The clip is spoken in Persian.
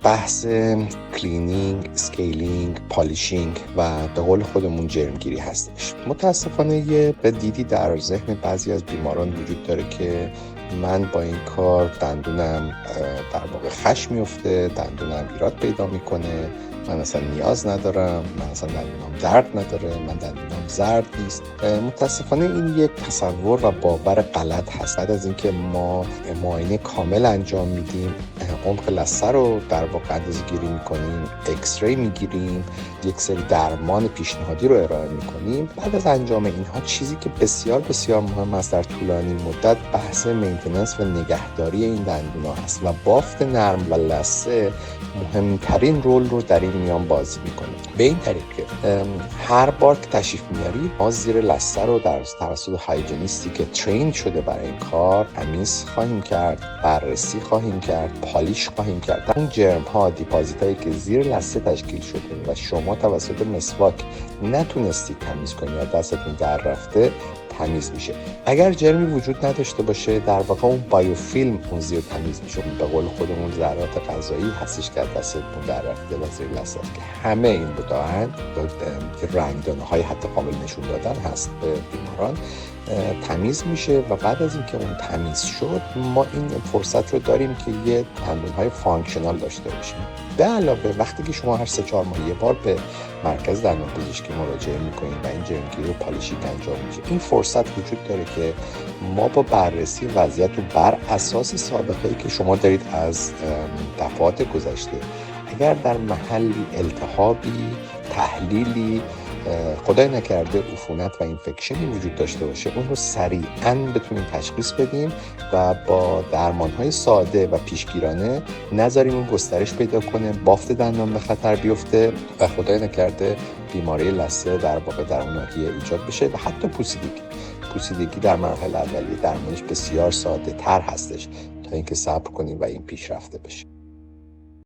بحث کلینینگ، اسکیلینگ، پالیشینگ و به قول خودمون جرمگیری هستش. متاسفانه یه دیدی در ذهن بعضی از بیماران وجود داره که من با این کار دندونم در واقع خش میفته، دندونم ایراد پیدا میکنه، من اصلا نیاز ندارم، من اصلا دندونم درد نداره، من دندونم زرد نیست. متاسفانه این یک تصور و باور غلط هست. بعد از اینکه ما معاینه کامل انجام میدیم، عمق لثه رو در واقع اندازه‌گیری میکنیم، ایکس ری میگیریم، یک سری درمان پیشنهادی رو ارائه میکنیم، بعد از انجام اینها چیزی که بسیار بسیار مهم است در طولانی مدت بحث مینتیننس و نگهداری این دندون‌ها هست و بافت نرم و لثه مهمترین رول رو در این میان بازی میکنه. به این طریق که هر بار که تشریف میاری ما زیر لثه رو در توسط هایجینیستی که ترین شده برای این کار تمیز خواهیم کرد، بررسی خواهیم کرد، پالیش خواهیم کرد. اون جرم ها، دیپازیت هایی که زیر لثه تشکیل شده و شما توسط مسواک نتونستید تمیز کنید یا دستتون در رفته تمیز میشه. اگر جرمی وجود نداشته باشه در واقع اون بایوفیلم اون زیر تمیز میشه. به قول خودمون ذرات غذایی هستش که دستتون در رفته و زیر لثه که همه این بودن رنگدانه های حتی قابل نشون دادن هست به بیماران تمیز میشه و بعد از اینکه اون تمیز شد ما این فرصت رو داریم که یه دندون‌های فانکشنال داشته باشیم. به علاوه وقتی که شما هر 3-4 ماه یه بار به مرکز دندانپزشکی مراجعه میکنید و این جرمگیری و پالیشینگ انجام میشه، این فرصت وجود داره که ما با بررسی وضعیت رو بر اساس سابقه‌ای که شما دارید از دفعات گذشته، اگر در محلی التهابی، تحلیلی، خدای نکرده عفونت و اینفکشنی وجود داشته باشه، اون رو سریعاً بتونیم تشخیص بدیم و با درمان‌های ساده و پیشگیرانه نذاریم اون گسترش پیدا کنه، بافت دندان به خطر بیفته و خدای نکرده بیماری لثه در واقع در اون ناحیه ایجاد بشه و حتی پوسیدگی در مرحله اولیه درمانش بسیار ساده تر هستش تا اینکه صبر کنیم و این پیشرفته بشه.